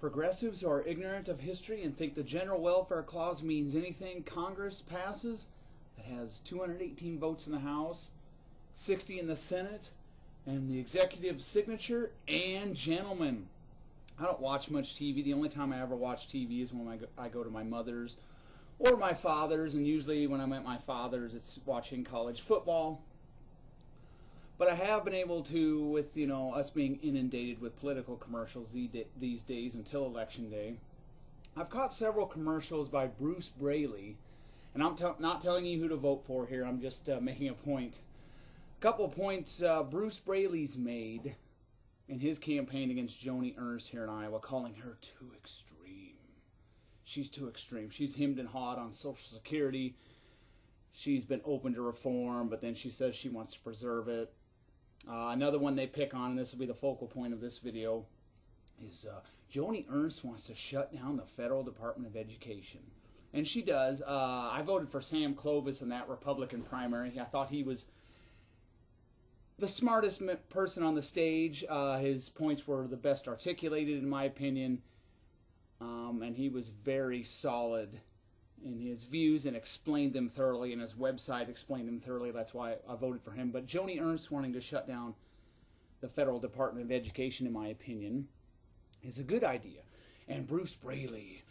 Progressives who are ignorant of history and think the General Welfare Clause means anything Congress passes that has 218 votes in the House, 60 in the Senate, and the executive signature. And gentlemen, I don't watch much TV. The only time I ever watch TV is when I go to my mother's or my father's, and usually when I'm at my father's, it's watching college football. But I have been able to, with us being inundated with political commercials these days until Election Day, I've caught several commercials by Bruce Braley, and I'm not telling you who to vote for here. I'm just making a point. A couple of points Bruce Braley's made in his campaign against Joni Ernst here in Iowa, calling her too extreme. She's too extreme. She's hemmed and hawed on Social Security. She's been open to reform, but then she says she wants to preserve it. Another one they pick on, and this will be the focal point of this video, is Joni Ernst wants to shut down the Federal Department of Education. And she does. I voted for Sam Clovis in that Republican primary. I thought he was the smartest person on the stage. His points were the best articulated, in my opinion. And he was very solid in his views and explained them thoroughly, and his website explained them thoroughly. That's why I voted for him. But Joni Ernst wanting to shut down the Federal Department of Education, in my opinion, is a good idea. And Bruce Braley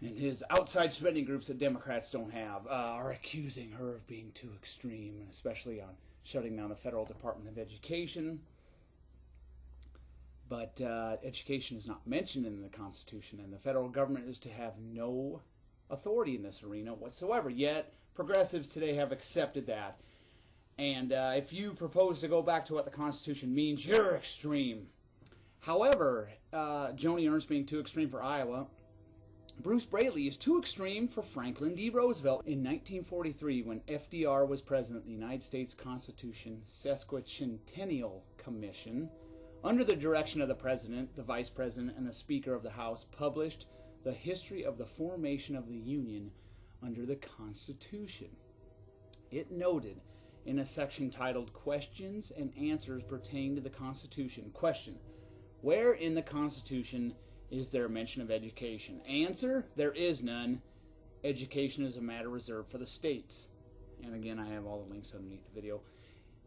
and his outside spending groups that Democrats don't have are accusing her of being too extreme, especially on shutting down the Federal Department of Education. But education is not mentioned in the Constitution, and the federal government is to have no authority in this arena whatsoever. Yet progressives today have accepted that, and if you propose to go back to what the Constitution means, you're extreme. However, Joni Ernst being too extreme for Iowa, Bruce Braley is too extreme for Franklin D. Roosevelt. In 1943, when FDR was president, the United States Constitution Sesquicentennial Commission, under the direction of the President, the Vice President, and the Speaker of the House, published the history of the formation of the Union under the Constitution. It noted in a section titled Questions and Answers Pertaining to the Constitution. Question: where in the Constitution is there mention of education? Answer: there is none. Education is a matter reserved for the states. And again, I have all the links underneath the video.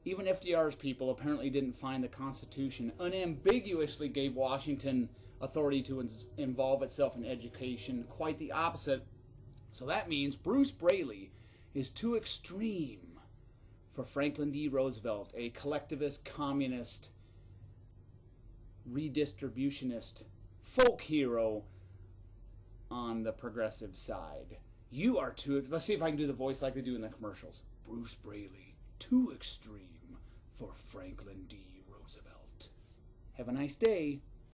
Even FDR's people apparently didn't find the Constitution unambiguously gave Washington authority to involve itself in education. Quite the opposite. So that means Bruce Braley is too extreme for Franklin D. Roosevelt, a collectivist, communist, redistributionist folk hero on the progressive side. You are too... Let's see if I can do the voice like they do in the commercials. Bruce Braley, too extreme for Franklin D. Roosevelt. Have a nice day.